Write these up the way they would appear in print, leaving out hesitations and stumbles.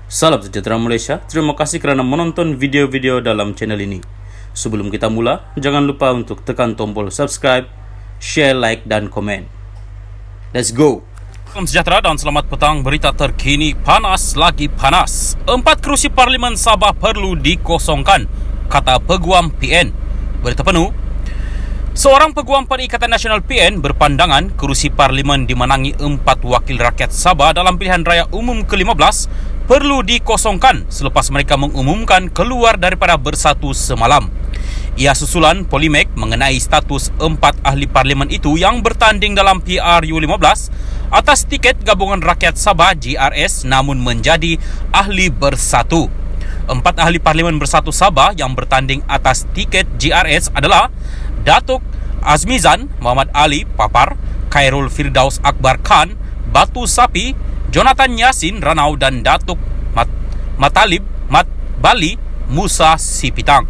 Salam sejahtera Malaysia, terima kasih kerana menonton video-video dalam channel ini. Sebelum kita mula, jangan lupa untuk tekan tombol subscribe, share, like dan komen. Let's go! Salam sejahtera dan selamat petang. Berita terkini panas lagi panas. 4 kerusi Parlimen Sabah perlu dikosongkan, kata Peguam PN. Berita penuh. Seorang peguam Perikatan Nasional PN berpandangan kerusi Parlimen dimenangi 4 wakil rakyat Sabah dalam pilihan raya umum ke-15 perlu dikosongkan selepas mereka mengumumkan keluar daripada Bersatu semalam. Ia susulan polemik mengenai status 4 ahli Parlimen itu yang bertanding dalam PRU15 atas tiket Gabungan Rakyat Sabah GRS namun menjadi ahli Bersatu. 4 ahli Parlimen Bersatu Sabah yang bertanding atas tiket GRS adalah Datuk Azmizan Muhammad Ali Papar, Khairul Firdaus Akbar Khan, Batu Sapi, Jonathan Yasin Ranau dan Datuk Matalib Mat Bali Musa Sipitang.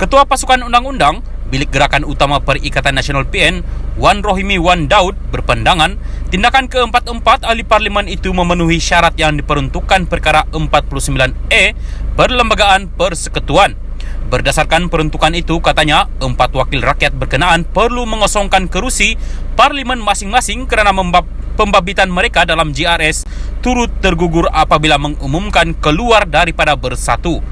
Ketua Pasukan Undang-Undang Bilik Gerakan Utama Perikatan Nasional PN Wan Rohimi Wan Daud berpandangan tindakan ke-44 ahli Parlimen itu memenuhi syarat yang diperuntukkan perkara 49E Perlembagaan Persekutuan. Berdasarkan peruntukan itu, katanya 4 wakil rakyat berkenaan perlu mengosongkan kerusi Parlimen masing-masing kerana pembabitan mereka dalam GRS turut tergugur apabila mengumumkan keluar daripada Bersatu.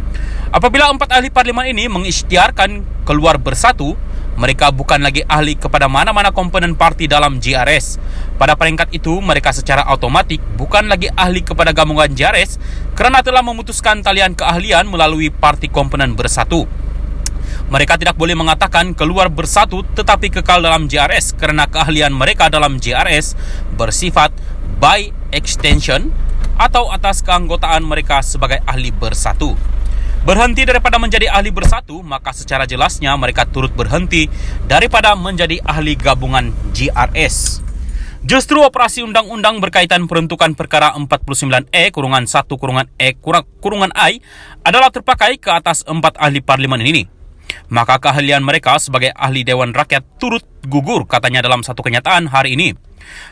Apabila 4 ahli Parlimen ini mengisytiharkan keluar Bersatu, mereka bukan lagi ahli kepada mana-mana komponen parti dalam GRS. Pada peringkat itu, mereka secara automatik bukan lagi ahli kepada gabungan GRS kerana telah memutuskan talian keahlian melalui parti komponen Bersatu. Mereka tidak boleh mengatakan keluar Bersatu tetapi kekal dalam GRS kerana keahlian mereka dalam GRS bersifat by extension atau atas keanggotaan mereka sebagai ahli Bersatu. Berhenti daripada menjadi ahli Bersatu, maka secara jelasnya mereka turut berhenti daripada menjadi ahli gabungan GRS. Justru operasi undang-undang berkaitan peruntukan perkara 49E-1-E-I adalah terpakai ke atas 4 ahli Parlimen ini. Maka keahlian mereka sebagai ahli Dewan Rakyat turut gugur, katanya dalam satu kenyataan hari ini.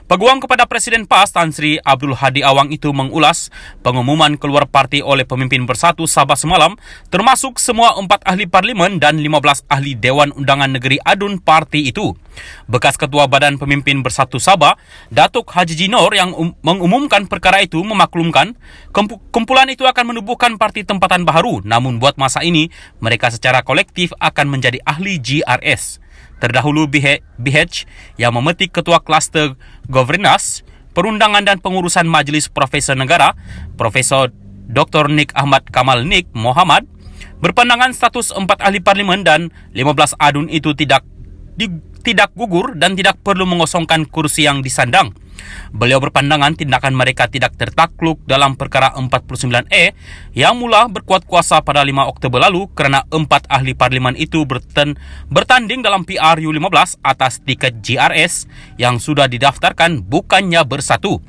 Peguam kepada Presiden PAS Tan Sri Abdul Hadi Awang itu mengulas pengumuman keluar parti oleh pemimpin Bersatu Sabah semalam, termasuk semua 4 ahli Parlimen dan 15 ahli Dewan Undangan Negeri Adun parti itu. Bekas Ketua Badan Pemimpin Bersatu Sabah, Datuk Haji Jinor yang mengumumkan perkara itu memaklumkan kumpulan itu akan menubuhkan parti tempatan baharu, namun buat masa ini mereka secara kolektif akan menjadi ahli GRS. Terdahulu BH yang memetik Ketua Kluster Governance, Perundangan dan Pengurusan Majlis Profesor Negara, Profesor Dr. Nik Ahmad Kamal Nik Mohamad, berpandangan status 4 ahli Parlimen dan 15 adun itu tidak gugur dan tidak perlu mengosongkan kursi yang disandang. Beliau berpandangan tindakan mereka tidak tertakluk dalam perkara 49E yang mula berkuat kuasa pada 5 Oktober lalu kerana 4 ahli Parlimen itu bertanding dalam PRU15 atas tiket GRS yang sudah didaftarkan bukannya Bersatu.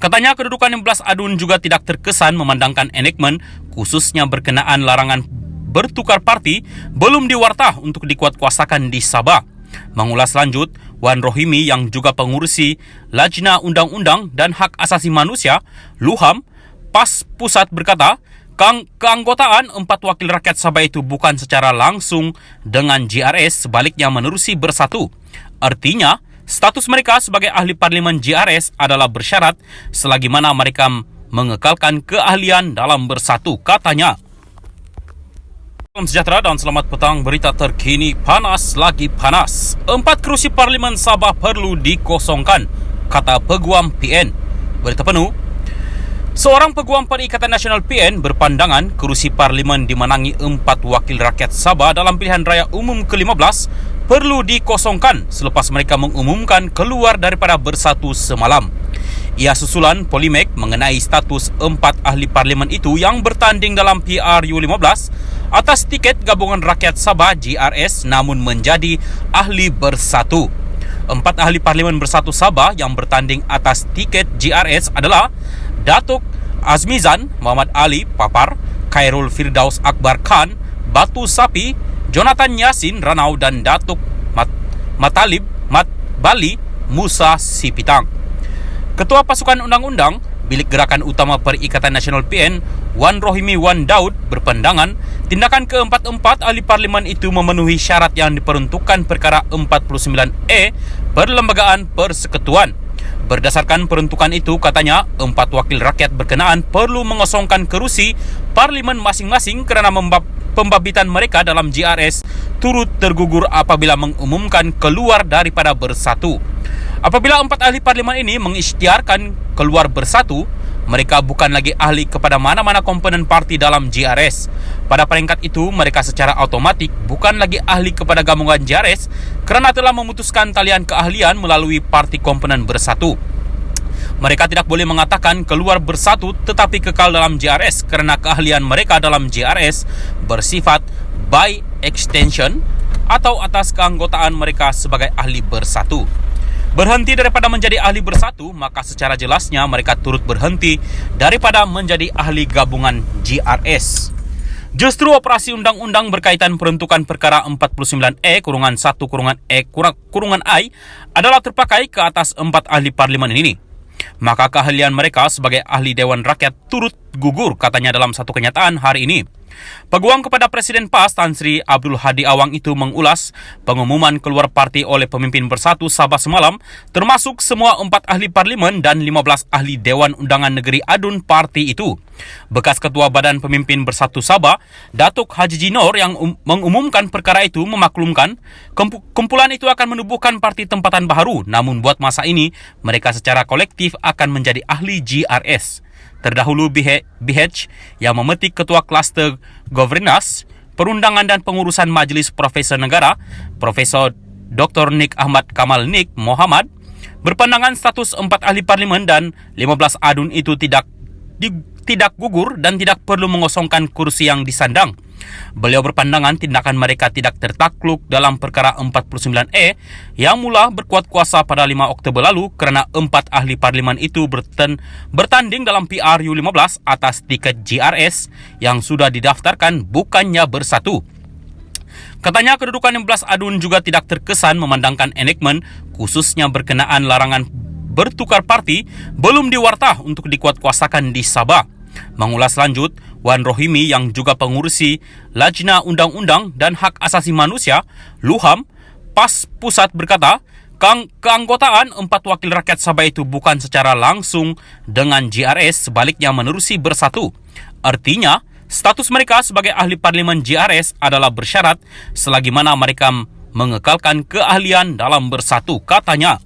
Katanya kedudukan 16 adun juga tidak terkesan memandangkan enactment khususnya berkenaan larangan bertukar parti belum diwartah untuk dikuatkuasakan di Sabah. Mengulas lanjut, Wan Rohimi yang juga pengurusi Lajna Undang-Undang dan Hak Asasi Manusia, LUHAM, PAS Pusat berkata, keanggotaan 4 wakil rakyat Sabah itu bukan secara langsung dengan GRS, sebaliknya menerusi Bersatu. Artinya, status mereka sebagai ahli Parlimen GRS adalah bersyarat selagi mana mereka mengekalkan keahlian dalam Bersatu, katanya. Salam sejahtera dan selamat petang. Berita terkini panas lagi panas. 4 kerusi Parlimen Sabah perlu dikosongkan, kata Peguam PN. Berita penuh. Seorang peguam Perikatan Nasional PN berpandangan kerusi Parlimen dimenangi 4 wakil rakyat Sabah dalam pilihan raya umum ke-15 perlu dikosongkan selepas mereka mengumumkan keluar daripada Bersatu semalam. Ia susulan polemik mengenai status 4 ahli Parlimen itu yang bertanding dalam PRU15 atas tiket Gabungan Rakyat Sabah GRS namun menjadi ahli Bersatu. 4 ahli Parlimen Bersatu Sabah yang bertanding atas tiket GRS adalah Datuk Azmizan Muhammad Ali Papar, Khairul Firdaus Akbar Khan, Batu Sapi, Jonathan Yasin Ranau dan Datuk Matalib Mat Bali Musa Sipitang. Ketua Pasukan Undang-Undang Bilik Gerakan Utama Perikatan Nasional PN, Wan Rohimi Wan Daud berpandangan tindakan keempat-empat ahli parlimen itu memenuhi syarat yang diperuntukkan perkara 49E Perlembagaan Persekutuan. Berdasarkan peruntukan itu, katanya, 4 wakil rakyat berkenaan perlu mengosongkan kerusi parlimen masing-masing kerana pembabitan mereka dalam GRS turut tergugur apabila mengumumkan keluar daripada bersatu. Apabila 4 ahli parlimen ini mengisytiharkan keluar bersatu, mereka bukan lagi ahli kepada mana-mana komponen parti dalam GRS. Pada peringkat itu, mereka secara automatik bukan lagi ahli kepada gabungan GRS kerana telah memutuskan talian keahlian melalui parti komponen bersatu. Mereka tidak boleh mengatakan keluar bersatu tetapi kekal dalam GRS kerana keahlian mereka dalam GRS bersifat by extension atau atas keanggotaan mereka sebagai ahli bersatu. Berhenti daripada menjadi ahli bersatu, maka secara jelasnya mereka turut berhenti daripada menjadi ahli gabungan GRS. Justru operasi undang-undang berkaitan peruntukan perkara 49E-1-E-I adalah terpakai ke atas 4 ahli parlimen ini. Maka keahlian mereka sebagai ahli Dewan Rakyat turut gugur, katanya dalam satu kenyataan hari ini. Peguam kepada Presiden PAS Tan Sri Abdul Hadi Awang itu mengulas pengumuman keluar parti oleh pemimpin bersatu Sabah semalam, termasuk semua 4 ahli parlimen dan 15 ahli Dewan Undangan Negeri Adun parti itu. Bekas Ketua Badan Pemimpin Bersatu Sabah, Datuk Haji Jinor yang mengumumkan perkara itu memaklumkan kumpulan itu akan menubuhkan parti tempatan baharu, namun buat masa ini mereka secara kolektif akan menjadi ahli GRS. Terdahulu BH yang memetik Ketua Kluster Governance, Perundangan dan Pengurusan Majlis Profesor Negara, Profesor Dr. Nik Ahmad Kamal Nik Mohamad, berpandangan status 4 ahli parlimen dan 15 adun itu tidak gugur dan tidak perlu mengosongkan kursi yang disandang. Beliau berpandangan tindakan mereka tidak tertakluk dalam perkara 49E yang mula berkuat kuasa pada 5 Oktober lalu kerana 4 ahli parlimen itu bertanding dalam PRU15 atas tiket GRS yang sudah didaftarkan bukannya bersatu. Katanya kedudukan 16 adun juga tidak terkesan memandangkan enactment khususnya berkenaan larangan bertukar parti belum diwartah untuk dikuatkuasakan di Sabah. Mengulas lanjut, Wan Rohimi yang juga pengurusi Lajna Undang-Undang dan Hak Asasi Manusia, LUHAM, PAS Pusat berkata, keanggotaan 4 wakil rakyat Sabah itu bukan secara langsung dengan GRS, sebaliknya menerusi bersatu. Artinya, status mereka sebagai ahli parlimen GRS adalah bersyarat selagi mana mereka mengekalkan keahlian dalam bersatu, katanya.